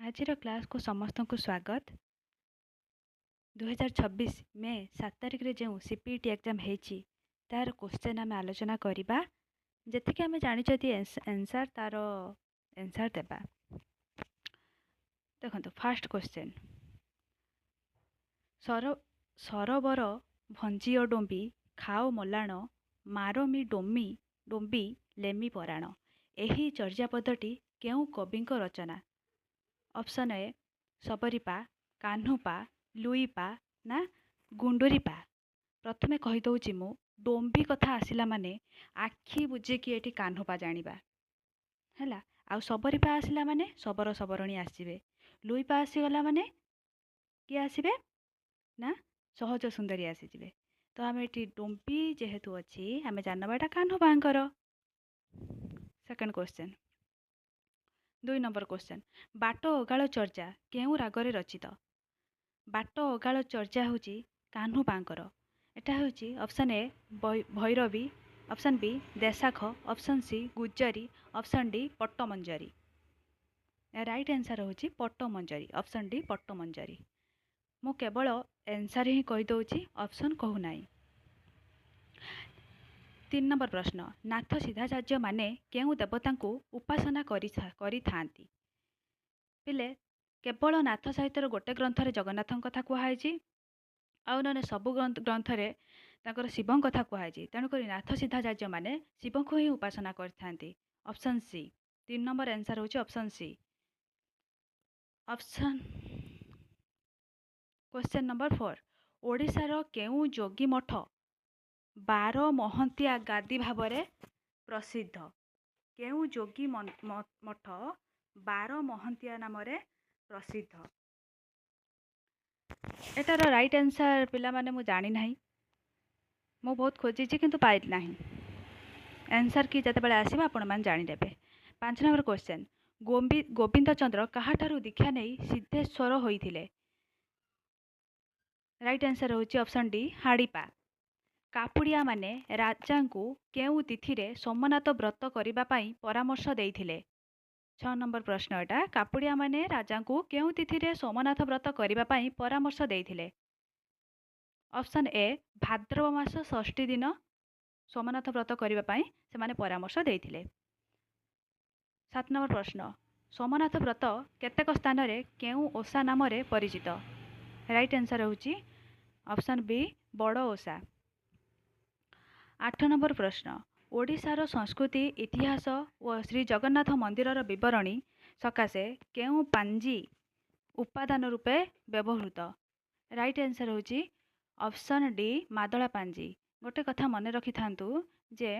आजिर class को समस्त को स्वागत। 2026 मे 7 तारिख रे जो सीपीटी एग्जाम होती तार क्वेश्चन आम आलोचना करवा जी आम जानी एनसर तार एनसर देवा। देखो फास्ट क्वेश्चन सरोवर भंजीय डोंबी खाओ मलाण मारमी डोमी डोंबी लेमी पराण यही चर्यापदटी केउ कविंक रचना? ऑप्शन ए सबरीपा कान्हुपा लुईपा ना गुंडुरीपा। प्रथमे कहीदे मु डोंबी कथा आसिला माने आखि बुझेकि एटी कान्हुपा जानिबा हैला। आउ सबरीपा आसिला माने सबरो सबरणी आसीबे। लुईपा आसीगला माने कि आसीबे ना सहज सुंदरी आसीजिबे। तो आम एटी डोंबी जेहेतु अच्छी आम जानबाटा कान्हुपांकर। सेकंड क्वेश्चन 2 नंबर क्वेश्चन बाट अगाल चर्चा केउ रागरे रचित? बाट अगाल चर्चा हूँ कान्हुपांकर। एटा हूँ option A Bhairavi, option B Deshakh, option C Gujjari, option D Pattamanjari. Right answer हूँ पट्टमंजरी, ऑप्शन डी पट्टमंजरी। मु केवल आंसर ही कहीदे, ऑप्शन कहूना। 3 नंबर प्रश्न नाथ सिद्धाचार्य माने केउ देवता को उपासना करिथांती? पिले केवल नाथ साहित्यर गोटे ग्रंथरे जगन्नाथ कथा कहुई आउ ना सबु ग्रंथरे तांकर शिवं कथा कहुई। तेणुक नाथ सिद्धाचार्य माने शिव को ही उपासना करथांती। ऑप्शन सी 3 नंबर आंसर हूँ option C. Option question number 4 ओडिशार केउ जोगी मठ 12 महंतिया गादी भावरे प्रसिद्ध? केउ जोगी मठ 12 महंतिया नामरे प्रसिद्ध? एटार राइट आंसर पिला माने मु जानी नहीं, मु बहुत खोजी किंतु पाइल नहीं। आंसर कि जते बेले आसीबा आपण मान जानि देबे। 5 नंबर क्वेश्चन गोविंद चंद्र काहाठारु दीक्षा नहीं सिद्धेश्वर होइथिले? राइट आंसर होची ऑप्शन डी हाड़ीपा। कापुड़िया माने राजा को केउ तिथि रे सोमनाथ व्रत करिबा पई परामर्श देइथिले? 6 नंबर प्रश्न एटा कापुड़िया माने राजा को केउ तिथि रे सोमनाथ व्रत करिबा पई परामर्श देइथिले? ऑप्शन ए भाद्रव मास षष्ठी दिन सोमनाथ व्रत करिबा पई से माने परामर्श देइथिले। 7 नंबर प्रश्न सोमनाथ व्रत केतेक स्थान रे केउ ओषा नाम रे परिचित? राइट आंसर होची ऑप्शन बी बड़ ओषा। 8 नंबर प्रश्न ओडिशार संस्कृति इतिहास और श्री जगन्नाथ मंदिरर विवरणी सकाशे केउ पांजी उपादान रूपे व्यवहृत? राइट आंसर होची ऑप्शन डी मादला पांजी। गोटे कथा मन रखि थांतु जे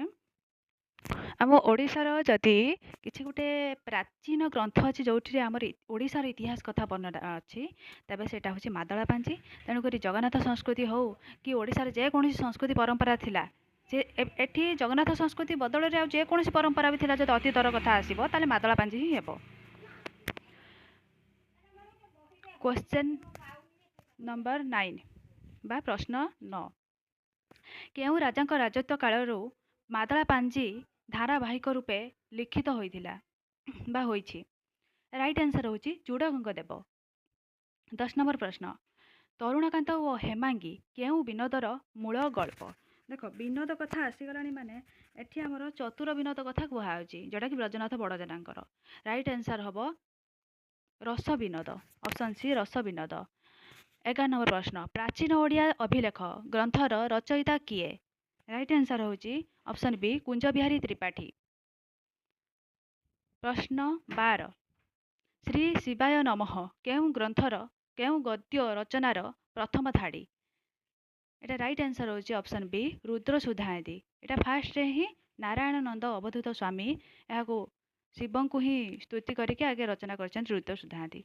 आम ओडिशार जदि किछि गोटे प्राचीन ग्रंथ अच्छी जो आम ओडिशार इतिहास कथा वर्णना अच्छी तेबे सेटा होची मादला पांजी। तेणुक जगन्नाथ संस्कृति हो कि ओडिशार जेकोसी संस्कृति परंपरा थिला जे एठी जगन्नाथ संस्कृति बदल रे जेकोसी परंपरा भी थिला जदि अतीतर कथा आसीबो ताले मादला पांजी ही हेबो। क्वेश्चन नंबर 9 बा प्रश्न 9 केउ राजांक राजत्व कालरू मादला पांजी धारावाहिक रूपे लिखित होइथिला बा होइछि? राइट आंसर होची चूड़ागंग देव। 10 नंबर प्रश्न तरुणकांत और हेमांगी केउ विनोदर मूल गल्प? देख विनोद कथा आसीगलानी माने एठी हमर चतुर विनोद कथा कुहाउची जोटा कि ब्रजनाथ बड़जेनांकर। राइट आंसर हबो रस विनोद, ऑप्शन सी रस विनोद। 11 नंबर प्रश्न प्राचीन ओडिया अभिलेख ग्रंथर रचयिता किए? राइट आंसर होची ऑप्शन बी कुंज बिहारी त्रिपाठी। प्रश्न 12 श्री शिवाय नमः केउ ग्रंथर केउ गद्य रचनार प्रथम धाड़ी? एटा राइट आंसर होची ऑप्शन बी रुद्र सुधांती। एटा फास्ट रे ही नारायण नंद अवधूत स्वामी याको शिवं को ही स्तुति करके आगे रचना करछन रुद्र सुधांती।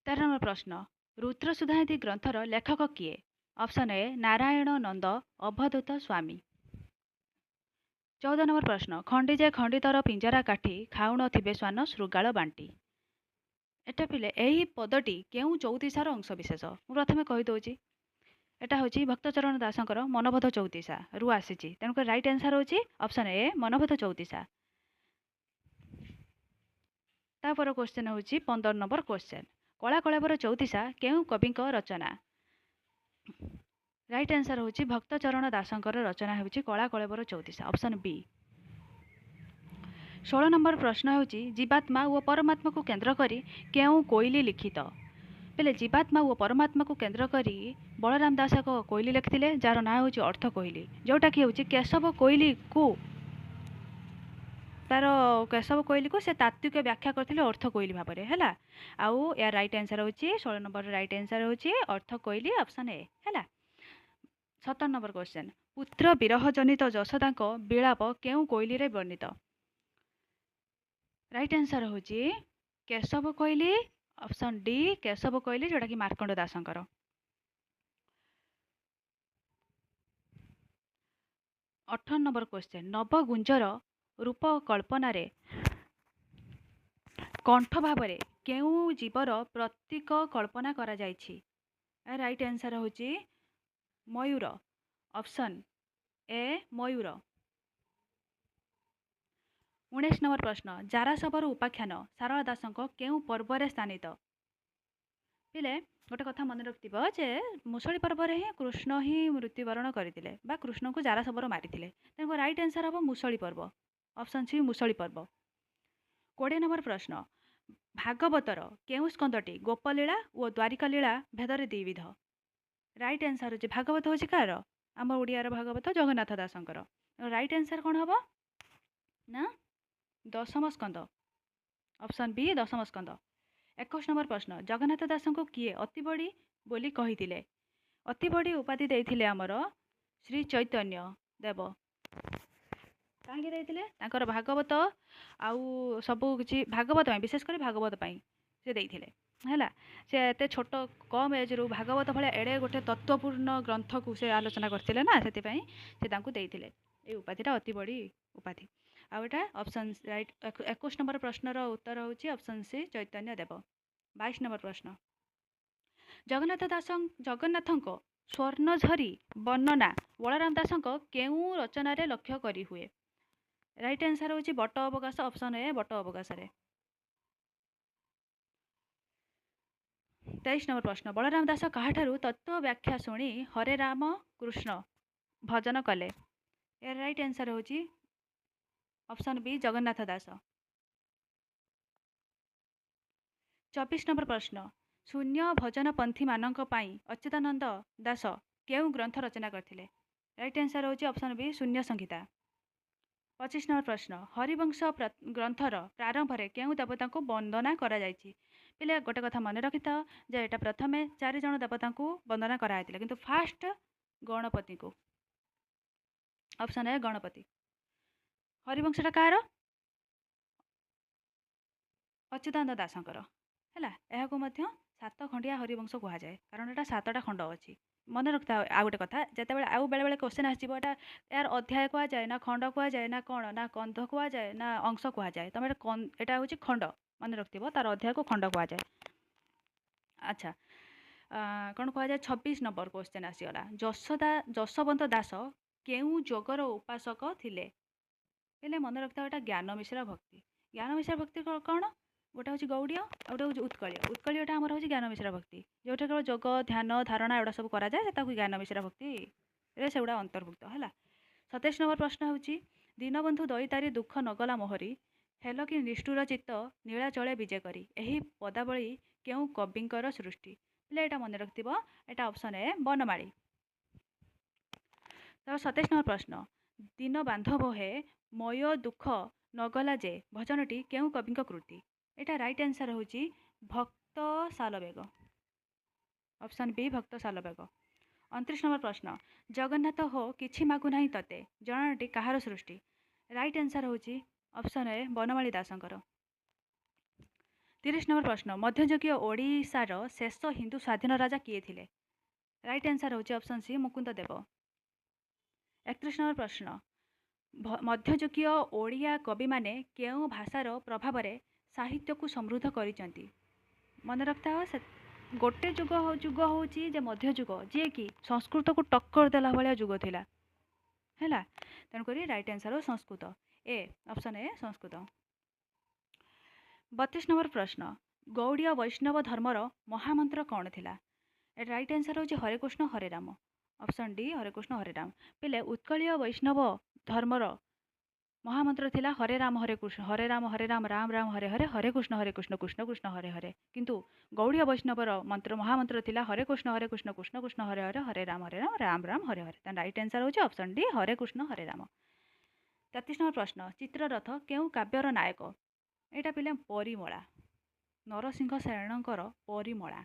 13 नंबर प्रश्न रुद्र सुधांती ग्रंथर लेखक किए? Option A Narayan Nanda Avadhuta Swami. 14 number प्रश्न खंडिजे खंडितर पिंजरा काठी खाउन थिबे स्वान शृगाल बांटी? एटा पिले एही पदटी केउ चौतीसार अंश विशेष? मु प्रथमे कहि दोची एटा होची भक्तचरण दासंकर मनबोध चौतीसा रु आसीची। तेणुक राइट आंसर होची ऑप्शन ए मनबोध चौतीसा। तापर क्वेश्चन हूँ 15 नंबर क्वेश्चन कला कलेवर चौतीसा केउ कविंक रचना राइट आंसर हूँ भक्तचरण दासंकर रचना हूँ कला कलेवर चौतीसा ऑप्शन बी 16 नंबर प्रश्न हूँ जीवात्मा और परमात्मा को केन्द्र करी केउ कोइली लिखित बेले जीवात्मा और परमात्मा को केन्द्र करी बलराम दास एक कोइली लिखिते जार ना हूँ अर्थ कोइली जोटा कि हूँ केशव कोइली को तार केशव कोइली को से तात्विक व्याख्या करते अर्थ कोइली भाव में है आउ यार राइट आंसर हूँ 16 नंबर राइट आंसर हूँ अर्थ कोइली ऑप्शन ए है 17 नंबर क्वेश्चन पुत्र विरह जनित यशोदा विलाप केउ कोइली रे वर्णित राइट आंसर हूँ केशव कोइली ऑप्शन डी केशव कोइली जोटा कि मार्कंड दासंकर 18 नंबर क्वेश्चन नवगुंजर रूप कल्पना रे कंठ भाव में केउ जीवर प्रतीक कल्पना करा जायछि राइट आंसर हूँ मयूर ऑप्शन ए मयूर 19 नंबर प्रश्न जारासवर उपाख्यान सारला दासंक केउ पर्व स्थानित पिले गोटे कथा मन रखिथिबो जे मुसळी पर्व रे ही कृष्ण ही मृत्युवरण करथिले बा कृष्ण को जारासवर मारिथिले तेनको राइट आंसर हबो मुसळी पर्व ऑप्शन सी मुसळी पर्व 20 नंबर प्रश्न भागवतर केउ स्कंदटी गोपलीला और द्वारिका लीला भेदरे द्विविध राइट आंसर होची भागवत होची कार आम ओडियार भागवत जगन्नाथ दासंकर राइट आंसर कौन हम ना दशम स्कंद ऑप्शन बी दशम स्कंद 21 नंबर प्रश्न जगन्नाथ दास को किए अति बड़ी बोली कही अति बड़ी उपाधि देइथिले आमर श्री चैतन्य देव कहीं देइथिले भागवत आउ सबू किसी भागवत विशेषकर भागवत से देइथिले है से एत छोट कम एज रू भागवत भाया एड़े गोटे तत्वपूर्ण ग्रंथ को से आलोचना करते ना से ये उपाधिटा अति बड़ी उपाधि आउटा ऑप्शन राइट 21 नंबर प्रश्नर उत्तर हूँ ऑप्शन सी चैतन्य देव 22 नंबर प्रश्न जगन्नाथ स्वर्णझरी वर्णना बलराम दास केउ रचन लक्ष्य करी हुए राइट आंसर हूँ बट अवकाश ऑप्शन ए बट अवकाश 23 नंबर प्रश्न बलराम दास कहाठारू तत्व व्याख्या शुणी हरे राम कृष्ण भजन कले यार राइट आंसर हूँ ऑप्शन बी जगन्नाथ दास 24 नंबर प्रश्न शून्य भजन पंथी मानक पाई अच्युतानंद दास केउ ग्रंथ रचना करथिले राइट आंसर हूँ ऑप्शन बी शून्य संहिता 25 नंबर प्रश्न हरिवंश ग्रंथर प्रारंभ में केउ देवता को वंदना करा जायछि पिले गोटे कथा मन रखि था जे एटा प्रथमे 4 जन देवता को वंदना कराइथिले किंतु फास्ट गणपति को ऑप्शन ए गणपति हरिवंशटा कार अच्युतानंद दासंकर है मध्य 7 खंडिया हरिवंश कह जाए कारण एटा 7टा खंड अच्छी मन रखता आउ गोटे कथा जिते आउ बेले बेले क्वेश्चन आसो एटा यार अध्याय कह जाए ना खंड कह जाए ना कौन ना कंध कह जाए ना अंश कह जाए तुम एटा हूँ खंड मन रखिथ तार अध्याय को खंड कह जाए अच्छा कौन कह जाए 26 नंबर क्वेश्चन आसीगला जशवंत दास केउ जोगर उपासक थिले पहले मन रखता है ज्ञान मिश्रा भक्ति ज्ञान मिश्रा भक्ति कौन गोटे हूँ गौड़ीय गोटे हूँ उत्कलीय उत्कलीयटा आमर हूँ ज्ञान मिश्रा भक्ति जोटा केवल जोग ध्यान धारणा एगुड़ा सब कराए से ज्ञान मिश्रा भक्ति से गुड़ा अंतर्भुक्त है 27 नंबर प्रश्न हूँ दीनबंधु दईतारी दुख नगला मोहरी हेल कि निष्ठुर चित्त नीलाचले विजय करी यही पदावली केउ कविंकर सृष्टि पे यहाँ मन रखिथ यहाँ ऑप्शन ए बनमाली 27 नंबर प्रश्न दिन बांधव हे मय दुख नगला जे भजनटी केउ कविंक कृति यहाँ राइट आंसर हूँ भक्त सालवेग ऑप्शन बी भक्त सालवेग 29 नंबर प्रश्न जगन्नाथ हो किछि मागु नाही तते जनाटी कहार सृष्टि राइट आंसर हूँ ऑप्शन ए बनमाली दासंकर 30 नंबर प्रश्न मध्ययुगीय ओडिशार शेष हिंदू स्वाधीन राजा किए थिले राइट आंसर हूँ ऑप्शन सी मुकुंद देव 31 नंबर प्रश्न मध्ययुगीय ओडिया कवि माने केउ भाषार प्रभाव में साहित्य को समृद्ध करिसेंती मन रखता हो गोटे जुग हूँ जे मध्ययुग जी कि संस्कृत को टक्कर देला भाया जुग थिला है तेणुक राइट आंसर हो Sanskrit A option A Sanskrit 32 number प्रश्न गौड़ीय वैष्णव धर्मर महामंत्र कौन थिला? राइट आंसर होची हरे कृष्ण हरे राम। ऑप्शन डी हरे कृष्ण हरे राम। पिले उत्कलीय वैष्णव धर्मर महामंत्र थिला हरे राम हरे राम राम राम हरे हरे हरे कृष्ण कृष्ण कृष्ण हरे हरे। किंतु गौड़ीय वैष्णवर मंत्र महामंत्र थिला हरे कृष्ण कृष्ण कृष्ण हरे हरे हरे राम राम राम हरे हरे। राइट आंसर होची ऑप्शन डी हरे कृष्ण हरे राम। 33 नंबर प्रश्न चित्ररथ केउ काव्यर नायक? एटा पिले परिमला नरसिंह शरणकर परिमला।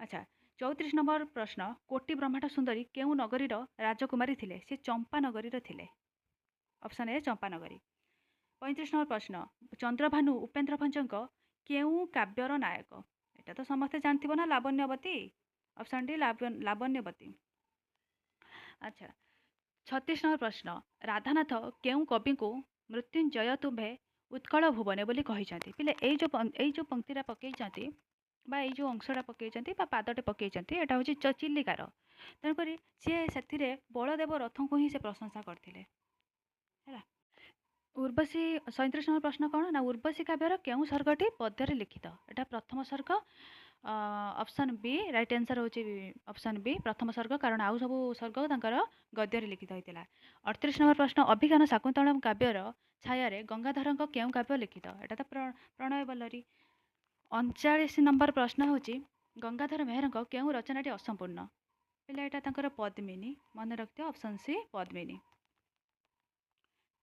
अच्छा 34 नंबर प्रश्न कोटि ब्रह्मांड सुंदरी केउ नगरीर राजकुमारी थिले? से चंपा नगरीर थिले। ऑप्शन ए चंपा नगरी। 35 नंबर प्रश्न चंद्रभानु उपेन्द्र भंजक केउ काव्यर नायक? एटा तो समस्ते जानथिबो ना लावण्यवती। Option D Lavanyavati. अच्छा 36 नंबर प्रश्न राधानाथ केउ कवि को मृत्युंजय तुम्भे उत्कल भुवने बोली कहिसंती? पिले एई जो पंक्तिरा पकेइचंती बा एई जो अंशटा पकेइचंती बा पादटे पकेइचंती एटा होची चिल्लिकार। तेणुकरी सी से बलदेव रथ को ही से प्रशंसा करथिले हैला। उर्वशी 37 नंबर प्रश्न कौन ना उर्वशी काव्यर केउ सर्गटी पद्ୟରେ लिखित? एटा प्रथम सर्ग। ऑप्शन बी राइट आंसर होची ऑप्शन बी प्रथम सर्ग कारण आउ सब सर्ग तांकर गद्ୟରେ लिखित होइतिला। 38 नंबर प्रश्न अभिज्ञान शाकुंतलम काव्यर छाया गंगाधरଙ୍କ केउ काव्य लिखित? एटा तो प्रणय बल्लरी। 39 नंबर प्रश्न होची गंगाधर मेहरଙ୍କ केउ रचनाटी असंपूर्ण? पिला एटा तांकर पद्मिनी मन रखियो ऑप्शन सी पद्मिनी।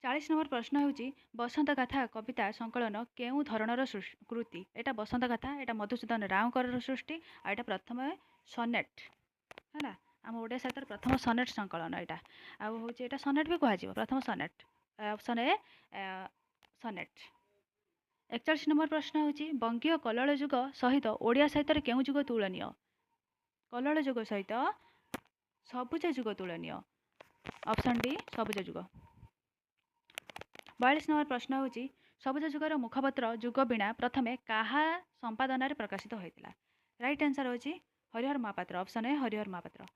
40 नंबर प्रश्न होची बसंत गाथा कविता संकलन केउ धरणर कृति? एटा बसंत गाथा एटा मधुसूदन रावकर सृष्टि आ एटा प्रथम सनेट हैला आम ओडिया साहित्य प्रथम सनेट संकलन एटा आ होची एटा सनेट भी कहा जिवो प्रथम सनेट। Option A सनेट। 41 नंबर प्रश्न होची बंगीय कल्लोल युग सहित ओडिया साहित्य केउ युग तुलनीय? कल्लोल युग सहित सबुज युग तुलनीय। ऑप्शन डी सबुज युग। 42 नंबर प्रश्न होची सबुज युगर मुखपत्र युग बीणा प्रथमे काहा संपादन प्रकाशित होइतिला? राइट आंसर होची Harihar Mahapatra. Option A Harihar Mahapatra.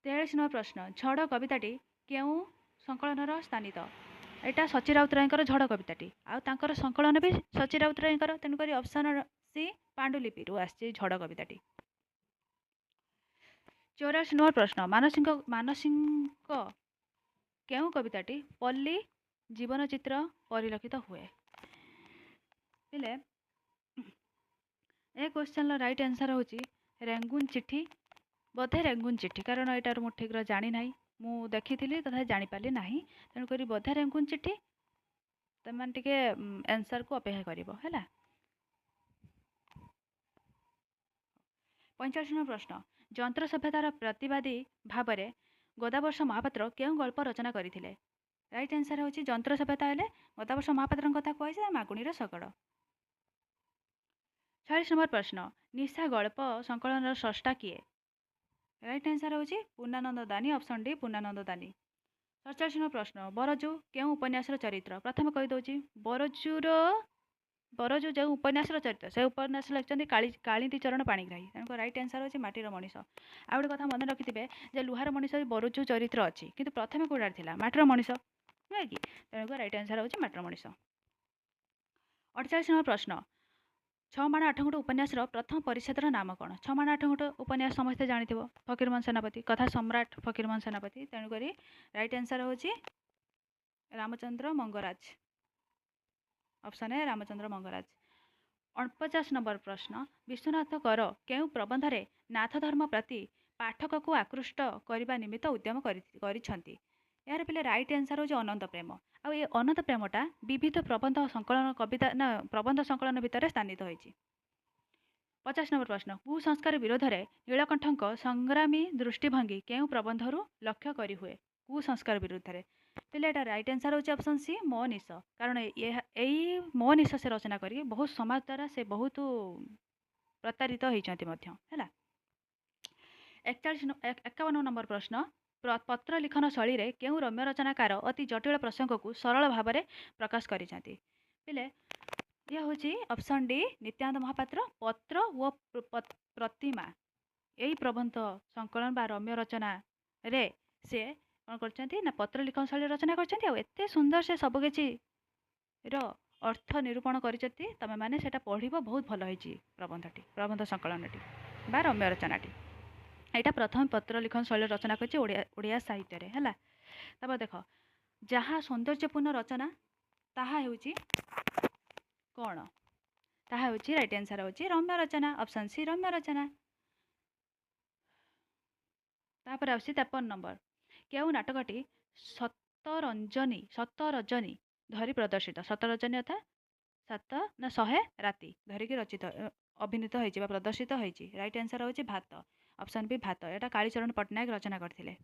43 number प्रश्न झड़ कविताटी केउ संकलनर स्थानित? एटा सची राउतरायଙ୍କର झड़ कविताटी आ तांकर संकलन भी सची राउतरायଙ୍କର तेणुकरी ऑप्शन सी पांडुलिपिरू आसी झड़ कविताटी। 84 नंबर प्रश्न मानसिंह केउ कविताटी पल्ली जीवन चित्र परिलक्षित हुए? पिले ए क्वेश्चन राइट आंसर होची रेंगुन चिट्ठी बोधे रेंगुन चिट्ठी कारण एटार मु ठीक जानी नाही मु देखिथिली तथा जानी पाली नाही तेणुकरी बोधे रेंगुन चिट्ठी तमान टिके आंसर को अपेक्षा करिवो हैला। 45 नंबर प्रश्न जंत्र सभ्यतार प्रतिवादी भाबरे गोदावर्ष महापात्र केउ गल्प रचना करथिले? राइट आंसर होची जंत्र सभ्यता हेले गोदावर्ष महापात्र कथा कहैसे मागुणीर शगड़। 46 नंबर प्रश्न निशा गल्प संकलन स्रष्टा किए? राइट आंसर होची पूर्णानंद दानी। ऑप्शन डी पूर्णानंद दानी। 47 नंबर प्रश्न बरजू केउ उपन्यासर चरित्र? प्रथम कहि दउची बरजू जो उपन्यासर चरित्र से उपन्यास लिखिछन्ती कालिंदी चरण पाणिग्राही तेणुक राइट आंसर होची माटीर मनीष। आ गोटे कथा मन रखिथिबे जे लुहार मनीष बरजू चरित्र अछि किंतु प्रथमे कोडार थिला माटीर मनीष नुहे कि तेणुक राइट आंसर होची माटीर मनीष। 48 नंबर प्रश्न छमाण आठगुंठ उपन्यासर प्रथम परिच्छेदर नाम कौन? छमाण आठगुंठ उपन्यास समस्ते जानिथिबो फकीरमोहन सेनापति कथा सम्राट फकीरमोहन सेनापति तेणुकरी राइट आंसर होची Ramchandra Mangaraj. Option A Ramchandra Mangaraj. 49 number प्रश्न विश्वनाथ कर केउ प्रबंधरे नाथ धर्म प्रति पाठक को आकृष्ट करने निमित्त उद्यम करिछंती? यार पिले राइट आंसर होची अनंत प्रेम आ ये अनंत प्रेमटा विविध प्रबंध संकलन कविता ना प्रबंध संकलन भितर स्थानित होइछि। 50 नंबर प्रश्न कुसंस्कार विरोध में नीलकंठ संग्रामी दृष्टिभंगी केउ प्रबंधरू लक्ष्य करी हुए? कुसंस्कार विरुद्ध में पिले एटा राइट आंसर होची ऑप्शन सी मोहनिश कारण यही मोहनिश से रचना करी बहुत समाज द्वारा से बहुत प्रतारित होइछंती मध्य हैला। 51 नंबर प्रश्न पत्र लिखन शैली रे केउ रम्य रचनाकार अति जटिल प्रसंग को सरल भाव में प्रकाश करिसेंती? पिले यह होची ऑप्शन डी नित्यानंद महापात्र पत्र व प्रतिमा यही प्रबंध संकलन बा रम्य रचना रे से कौन करछंती ना पत्र लिखन शैली रचना करछंती आ एते सुंदर से सब किछि रो अर्थ निरूपण करछति तमे माने सेटा पढ़िबो बहुत भल होईची प्रबंधटी प्रबंध संकलनटी बा रम्य रचनाटी एटा प्रथम पत्र लिखन शैली रचना करछि ओडिया साहित्य रे हला। तब देख जहाँ सौंदर्यपूर्ण रचना ताहा हेउची कोण ताहा हेउची राइट आंसर होची रम्य रचना ऑप्शन सी रम्य रचना। तापर आउची 53 नंबर केउ नाटकटी सतरंजनी धरी प्रदर्शित सतरंजनी अर्थात 7 ना 100 राति धरिकी रचित अभिनीत होईची बा प्रदर्शित होईची राइट आंसर होची भात ऑप्शन बी भात एटा कालीचरण पटनायक रचना करथिले।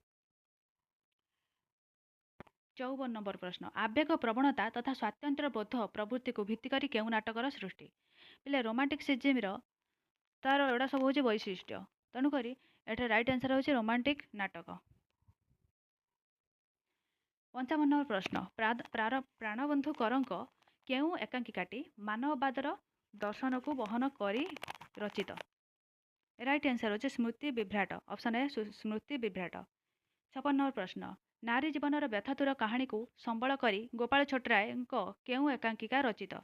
54 नंबर प्रश्न आवेग प्रवणता तथा स्वातंत्र्य बोध प्रवृत्ति को भित्ति करी केउ नाटकर सृष्टि पिले रोमांटिक सिजिमर तार एडा सब होची वैशिष्ट्य तेणुकरी एटा राइट आंसर होची रोमांटिक नाटक। 55 नंबर प्रश्न प्राणबंधु करंक केउ एकांकिकाटी मानववादर दर्शन को बहन करी रचित राइट आंसर होची स्मृति Vibhrat option A Smriti Vibhrat. 56 number प्रश्न नारी जीवनर व्यथातुर कहानी को संबल करी गोपाल छोटराय केउ एकांकिका रचित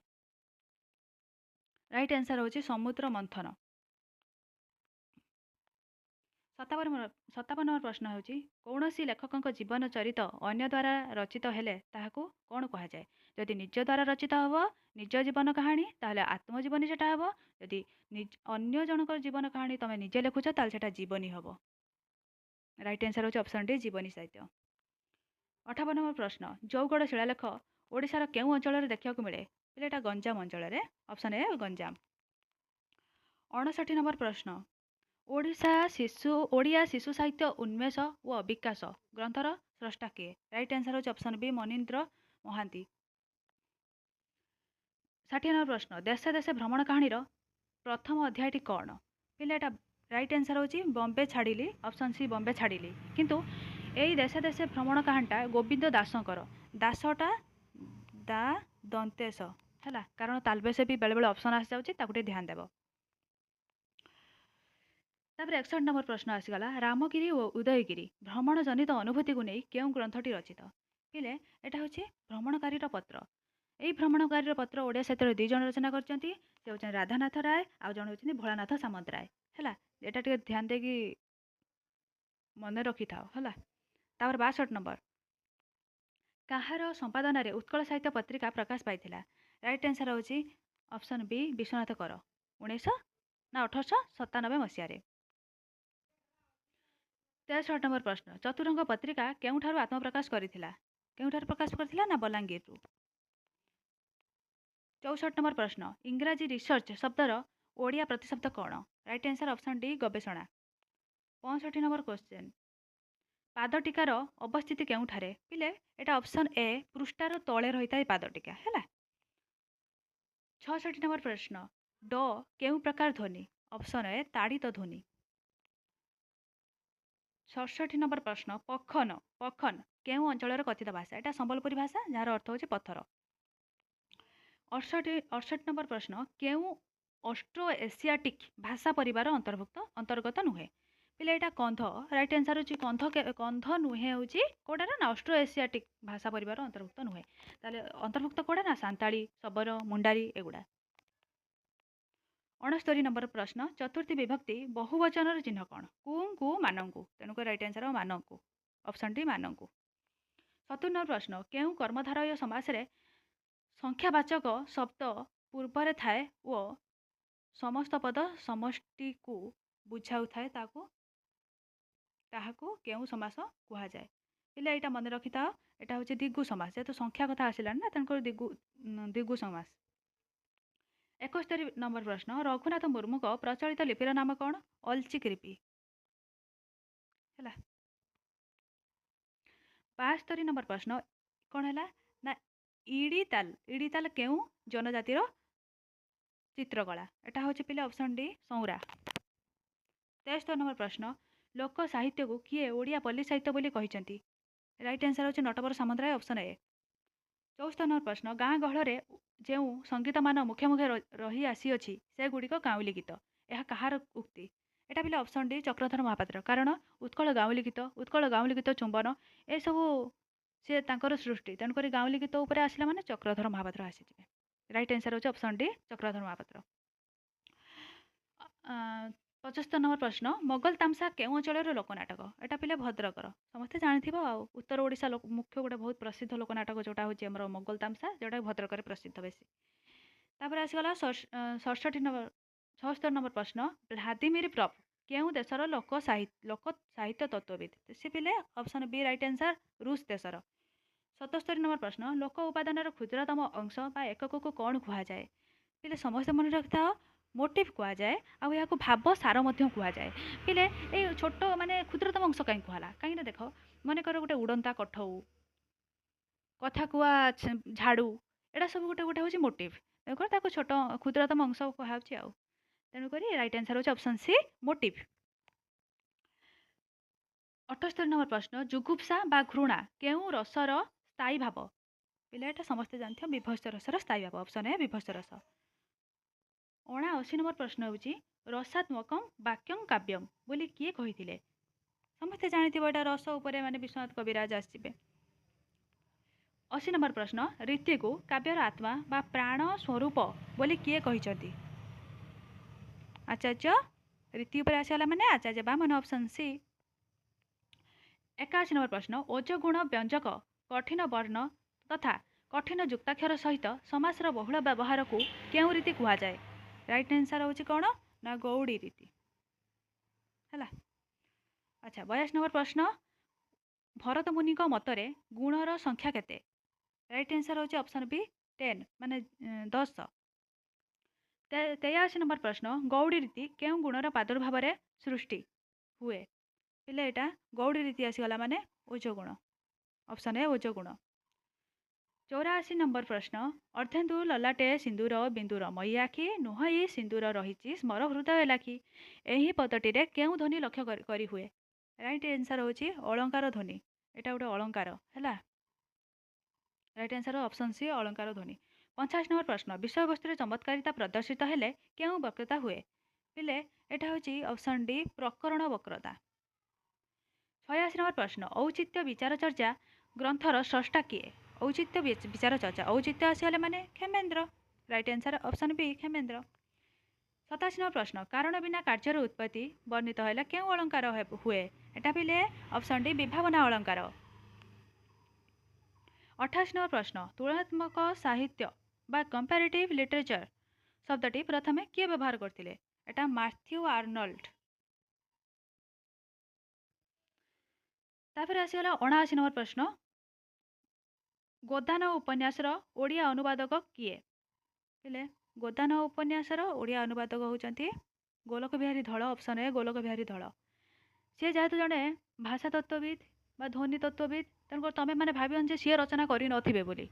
राइट आंसर होची समुद्र मंथन। 57 नंबर प्रश्न होची कौनसी लेखक जीवन चरित अन्य द्वारा रचित हेले ताहाकू कौन कहा जाए जदि निज द्वारा रचित हबो निज जीवन कहानी ताहले आत्मजीवनी सेटा हबो जदि अन्य जनकर जीवन कहानी तमे निजे लेखुछ ताहले सेटा जीवनी हबो राइट आंसर होची ऑप्शन डी जीवनी साहित्य। 58 नंबर प्रश्न जौगड़ शिलालेख ओडिशार केउ अंचल देखा मिले एटा गंजाम अंचल ऑप्शन ए गंजाम। 59 नंबर प्रश्न ओडिया शिशु साहित्य उन्मेष व विकास ग्रंथर स्रष्टा किए राइट आंसर होची option B Manindra Mohanty. 60 number प्रश्न देशे देशे भ्रमण कहानी प्रथम अध्यायटी कौन पिले एटा राइट आंसर होची बॉम्बे छाड़िली ऑप्शन सी बॉम्बे छाड़िली किंतु एई देशे देशे भ्रमण कहानीटा गोविंद दासकर दासटा दा दंतेश है कारण तालबेसे भी बेले बेले ऑप्शन आसी जाउची ताकू टे ध्यान देव। तापर 61 नंबर प्रश्न आसीगला रामगिरी और उदयगिरी भ्रमण जनित अनुभूति को नहीं केउ ग्रंथटी रचित पिले एटा होची भ्रमणकारी पत्र यही भ्रमणकारी पत्र ओडिया साहित्य दुई जन रचना करछंती से होचन राधानाथ राय आ जन होचन भोलानाथ सामंत राय हैला एटा टे ध्यान देकी मन रखि थाओ हैला। तापर 62 नंबर काहार संपादन रे उत्कल साहित्य पत्रिका प्रकाश पाइथिला राइट आंसर होची ऑप्शन बी विश्वनाथ कर 1900 ना 1897 मसिया रे। 63 नंबर प्रश्न चतुरंग पत्रिका केउठारु आत्मप्रकाश करिथिला केउठारु प्रकाश करथिला ना बलांगीर रु। 64 नंबर प्रश्न इंग्राजी रिसर्च शब्दर ओडिया प्रतिशब्द कौन राइट आंसर ऑप्शन डी गवेषणा। 65 नंबर क्वेश्चन पादटिकार अवस्थिति केउठारे पिले एटा ऑप्शन ए पृष्ठार तले रहिता पादटिका हैला। 66 नंबर प्रश्न ड केउ प्रकार ध्वनि ऑप्शन ए ताड़ित ध्वनि। 67 नंबर प्रश्न पखन पखन केउ अंचल कथित भाषा एटा संबलपुरी भाषा जार अर्थ होची पत्थर। 68 नंबर प्रश्न केउ ऑस्ट्रो एशियाटिक भाषा परिवार अंतर्गत नुहे पिले एटा कंध राइट आंसर होची कंध नुहे होची कोडारा ना ऑस्ट्रो एशियाटिक भाषा परिवार अंतर्भुक्त नुहे ताले अंतर्भुक्त कोडा ना सांताली सबर मुंडारी एगुडा। 69 नंबर प्रश्न चतुर्थी विभक्ति बहुवचन चिन्ह कौन कु मानंकु तेणुक राइट आंसर मानंकु ऑप्शन डी मानंकु। 70 नंबर प्रश्न केउ कर्मधारय समास रे संख्यावाचक शब्द पूर्व थाए वो समस्त पद समष्टि को बुझाऊ थाए ताहाकू केउ समास कुहा जाए पिले एटा मन रखि था एटा होचे दिगु समास जेतु संख्या कथा आसिला ना तनकर दिगु समास। 71 नंबर प्रश्न रघुनाथ मुर्मू को प्रचलित लिपिर नाम कौन अलचिक लिपि हैला। 72 नंबर प्रश्न कौन है ना इड़ीताल केउ जनजातिर चित्रकला एटा होचे पिले ऑप्शन डी सौरा। 73 नंबर प्रश्न लोक साहित्य को किए ओडिया पल्ली साहित्य बोली कहिसंती राइट आंसर होचे Natwar Samantaray option A. 74 number प्रश्न गाँ गहल जो संगीत मान मुखे मुखे रही आसी अछि से गुड़िक गाउली गीत यह कहार उक्ति एटा पिले ऑप्शन डी चक्रधर महापात्र कारण उत्कल गाउली गीत चुंबन ए सब सी तांकर सृष्टि तेणुक गाउली गीत उपर आसिला माने चक्रधर महापात्र आसीजिवे। राइट आंसर होची option D Chakradhar Mahapatra. 75 number प्रश्न मोगल तामसा केउं अंचलर लोकनाटक एटा पिले भद्रकर समस्ते जानिथिबो आ उत्तर ओडिशा मुख्य गोटे बहुत प्रसिद्ध लोकनाटक जोटा होची हमर मोगल तामसा जोटा भद्रकर प्रसिद्ध बेसी। तापर आसीगला 67 नंबर 76 नंबर प्रश्न व्लादिमिर प्रफ केउं देशर लोक साहित्य तत्वविद से पिले ऑप्शन बी राइट आंसर रूस देशर। 77 नंबर प्रश्न लोक उपादान क्षुद्रतम अंश बा एकक को कौन कह जाए पिले समस्त मन रखता मोटिव कह जाए आ भाव सार कह जाए पिले ये छोट माने क्षुद्रतम अंश कहीं कहला कहीं देख मन कर गोटे उड़ंता कठौ कथा कुआ झाड़ू एटा सब गोटे गोटे हूँ मोटिव तेणुकर छोट क्षुद्रतम अंश कह तेणुक राइट आंसर होची ऑप्शन सी मोटिव। 78 नंबर प्रश्न जुगुप्सा बा घृणा केउं रसर स्थायी भाव पिला एटा समस्ते जानते विभत्स रसर स्थायी भाव ऑप्शन ए विभत्स रस। 79 नंबर प्रश्न होची रसात्मकं वाक्यं काव्यम बोली किए कहिथिले समस्ते जानिथिबो एटा रस उपरे माने विश्वनाथ कविराज आसीबे। 80 नंबर प्रश्न रीति को काव्यर आत्मा बा प्राण स्वरूप बोली किए कहिचंती आचार्य रीति उपर आसीगला माने आचार्य बा माने ऑप्शन सी। 81 नंबर प्रश्न ओजगुण व्यंजक कठिन वर्ण तथा कठिन जुक्ताक्षर सहित समासर बहुल व्यवहार को केउं रीति कह जाए राइट आंसर होची कौन ना गौड़ी रीति है। अच्छा 82 नंबर प्रश्न भरत मुनि मतरे गुणर संख्या केते राइट आंसर होची ऑप्शन बी 10 माने 10। 83 नंबर प्रश्न गौड़ी रीति केउं गुणर प्रादुर्भाव सृष्टि हुए पिले एटा गौड़ी रीति आसीगला माने ओजगुण ऑप्शन ए ओजगुण। 84 नंबर प्रश्न अर्धेन्दु ललाटे सिंदूर बिंदुर मई आखि नुहई सिंदूर रही स्मर हृदय लाखि एही पदटी रे केउं ध्वनि लक्ष्य करी हुए राइट आंसर होची अलंकार ध्वनि एटा गोटे अलंकार है राइट आंसर ऑप्शन सी अलंकार ध्वनि। 50 नंबर प्रश्न विषय वस्तु चमत्कारिता प्रदर्शित हेले केउं वक्रता हुए पिले एटा होची ऑप्शन डी प्रकरण वक्रता। 86 नंबर प्रश्न औचित्य विचार चर्चा ग्रंथर स्रष्टा किए औचित्य विचार चर्चा औचित्य आसीगले माने Kshemendra right answer option B Kshemendra. 87 number प्रश्न कारण बिना कार्यर उत्पत्ति वर्णित है केउं अलंकार हुए एटा पिले ऑप्शन डी विभावना अलंकार। 28 नंबर प्रश्न तुलनात्मक साहित्य बा कंपैरेटिव लिटरेचर शब्दटी प्रथमे किए व्यवहार करथिले एटा मैथ्यू आर्नल्ड। तापर आसीगला 79 नंबर प्रश्न गोदान उपन्यासर ओडिया अनुवादक किए पिले गोदान उपन्यासर ओडिया अनुवादक होचंती गोलक बिहारी धଳ ऑप्शन ए गोलक बिहारी धଳ सी जेहेतु जड़े भाषा तत्वविद बा ध्वनि तत्वविद तेणुकर तुम मैंने भावन जे सी रचना करि नथिबे बोली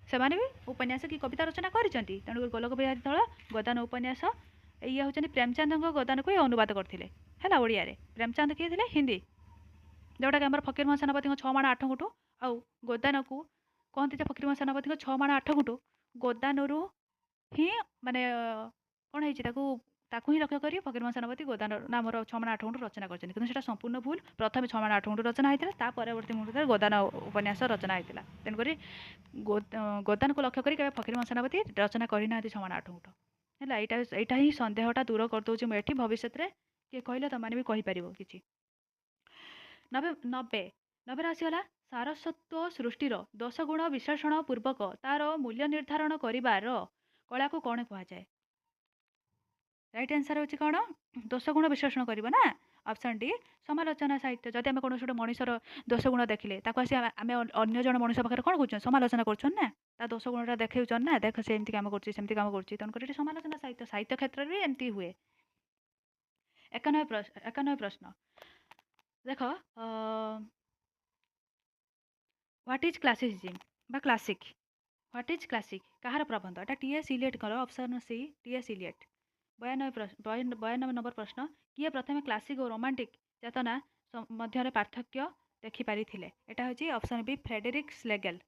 से माने भी उपन्यास की कविता रचना करिसेंती तेणुकर गोलक बिहारी धଳ गोदान उपन्यास ये होचंती प्रेमचंद गोदान को अनुवाद करथिले हैला ओडिया रे प्रेमचंद किए थिले हिंदी जोटा कि आम फकीरमोहन सेनापति 6 माण 8 गुंठु आउ गोदान को कहते हैं फकीरमोहन सेनापति 6 माण 8 गुंठु गोदानु ही माने कौन है ही लक्ष्य करी फकीरमोहन सेनापति गोदान नाम 6 माण 8 गुंठु रचना कर संपूर्ण भूल प्रथम 6 माण 8 गुंठु रचना होता परवर्ती मुहूर्त गोदान उपन्यास रचना होता तेणुक गोदान को लक्ष्य करी फकीरमोहन सेनापति रचना करना 6 माण 8 गुंठु है यहाँ ही सन्देहटा दूर करदे मुझे भविष्य में किए कहले तुमने भी कहीपर कि 90 आसीगला सारस्वत सृष्टिर 10 गुण विश्लेषण पूर्वक तार मूल्य निर्धारण करिबार कला को कौन कह जाए राइट आंसर होची कौन 10 गुण विश्लेषण करिबो ना ऑप्शन डी समालोचना साहित्य जदि आम कौन गोटे मनीषर 10 गुण देखिले आम अन्य जन मनीष पाखे कौन कर समालोचना कर ना ता 10 गुणटा देखा ना देख से एमती काम कर तेणुकर समालोचना साहित्य साहित्य क्षेत्र में एमती हुए। 91 प्रश्न देख व्हाट इज क्लासिसिज्म बा क्लासिक व्हाट इज क्लासिक कहार प्रबंध एटा टीएस इलियट कर option C TS Eliot. 92 number प्रश्न किए प्रथमे क्लासिक और रोमांटिक चेतना मध्य पार्थक्य देखिपारी एटा होची ऑप्शन बी फ्रेडरिक स्लेगेल।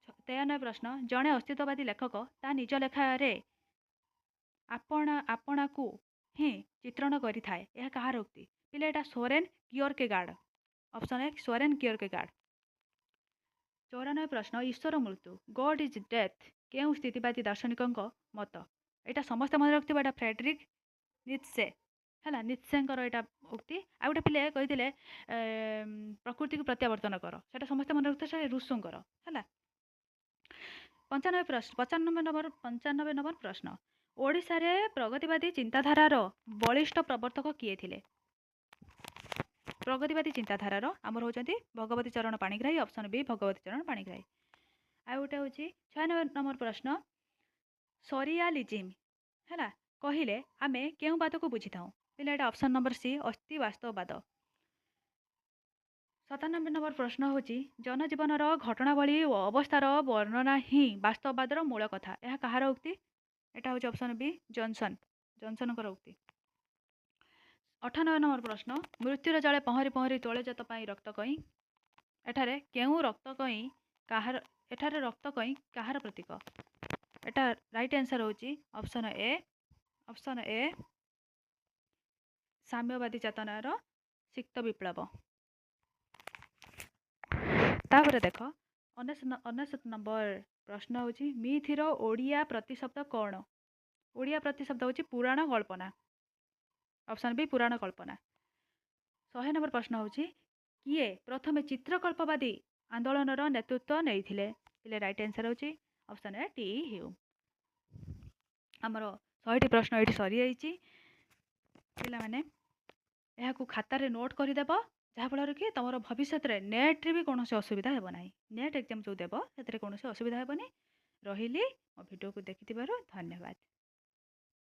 93 प्रश्न जड़े अस्तित्ववादी लेखक ता निज लेखारे आपणा को ही चित्रण करिथाए यह कहार उक्ति पिले एटा सोरेन कियरकेगार्ड ऑप्शन ए सोरेन कियरकेगार्ड। 94 प्रश्न ईश्वर मृत्यु गॉड इज डेथ କେଉଁ ସ୍ଥିତିବାଦୀ ଦାର୍ଶନିକଙ୍କ ମତ? ଏଇଟା ସମସ୍ତେ ମନେ ରଖିଥିବେ, ଏଇଟା ଫ୍ରେଡରିକ୍ ନିତ୍ସେ ହେଲା, ନିତ୍ସେଙ୍କର ଏଇଟା ଉକ୍ତି। ଆଉ ଗୋଟେ ପିଲେ କହିଥିଲେ ପ୍ରକୃତିକୁ ପ୍ରତ୍ୟାବର୍ତ୍ତନ କର, ସେଟା ସମସ୍ତେ ମନେ ରଖିଥିବେ, ସେଟା ରୁଷୋଙ୍କର ହେଲା। 95 ନମ୍ବର ପ୍ରଶ୍ନ, ଓଡ଼ିଶାରେ ପ୍ରଗତିବାଦୀ ଚିନ୍ତାଧାରାର ବଳିଷ୍ଠ ପ୍ରବର୍ତ୍ତକ କିଏ ଥିଲେ? ପ୍ରଗତିବାଦୀ ଚିନ୍ତାଧାରାର ଆମର ହେଉଛନ୍ତି ଭଗବତୀ ଚରଣ ପାଣିଗ୍ରାହୀ, ଅପସନ୍ ବି ଭଗବତୀ ଚରଣ ପାଣିଗ୍ରାହୀ। ଆଉ ଗୋଟେ ହେଉଛି 96 ନମ୍ବର ପ୍ରଶ୍ନ, ସରିଆଲିଜିମ୍ ହେଲା କହିଲେ ଆମେ କେଉଁ ବାଦକୁ ବୁଝିଥାଉ? ପିଲା ଏଇଟା ଅପସନ୍ ନମ୍ବର ସି ଅସ୍ତି ବାସ୍ତବବାଦ। 97 ନମ୍ବର ପ୍ରଶ୍ନ ହେଉଛି ଜନଜୀବନର ଘଟଣାବଳୀ ଓ ଅବସ୍ଥାର ବର୍ଣ୍ଣନା ହିଁ ବାସ୍ତବବାଦର ମୂଳ କଥା। ଏହା କାହାର ଉକ୍ତି? ଏଟା ହେଉଛି ଅପସନ୍ ବି ଜନସନଙ୍କର ଉକ୍ତି। 98 ନମ୍ବର ପ୍ରଶ୍ନ, ମୃତ୍ୟୁର ଜଳେ ପହଁରି ପହଁରି ତୋଳେ ଜତ ପାଇଁ ରକ୍ତ କଇଁ। ଏଠାରେ କେଉଁ ରକ୍ତ କଇଁ କାହାର, ଏଠାରେ ରକ୍ତ କଇଁ କାହାର ପ୍ରତୀକ? ଏଟା ରାଇଟ୍ ଆନ୍ସର ହେଉଛି ଅପସନ୍ ଏ ସାମ୍ୟବାଦୀ ଚେତନାର ସିକ୍ତ ବିପ୍ଳବ। ତାପରେ ଦେଖ 99 ନମ୍ବର ପ୍ରଶ୍ନ ହେଉଛି ମିଥିର ଓଡ଼ିଆ ପ୍ରତିଶବ୍ଦ କ'ଣ? ଓଡ଼ିଆ ପ୍ରତିଶବ୍ଦ ହେଉଛି ପୁରାଣ କଳ୍ପନା, ଅପସନ୍ ବି ପୁରାଣ କଳ୍ପନା। 100 ନମ୍ବର ପ୍ରଶ୍ନ ହେଉଛି କିଏ ପ୍ରଥମେ ଚିତ୍ରକଳ୍ପବାଦୀ ଆନ୍ଦୋଳନର ନେତୃତ୍ୱ ନେଇଥିଲେ? ହେଲେ ରାଇଟ୍ ଆନ୍ସର ହେଉଛି ଅପସନ୍ ଏ ଟି ହ୍ୟୁମ୍। ଆମର 100ଟି ପ୍ରଶ୍ନ ଏଇଠି ସରିଯାଇଛି। ପିଲାମାନେ ଏହାକୁ ଖାତାରେ ନୋଟ୍ କରିଦେବ, ଯାହାଫଳରେ କି ତୁମର ଭବିଷ୍ୟତରେ ନେଟ୍ରେ ବି କୌଣସି ଅସୁବିଧା ହେବ ନାହିଁ। ନେଟ୍ ଏକ୍ଜାମ୍ ଯେଉଁ ଦେବ ସେଥିରେ କୌଣସି ଅସୁବିଧା ହେବନି। ରହିଲି, ମୋ ଭିଡ଼ିଓକୁ ଦେଖିଥିବାରୁ ଧନ୍ୟବାଦ।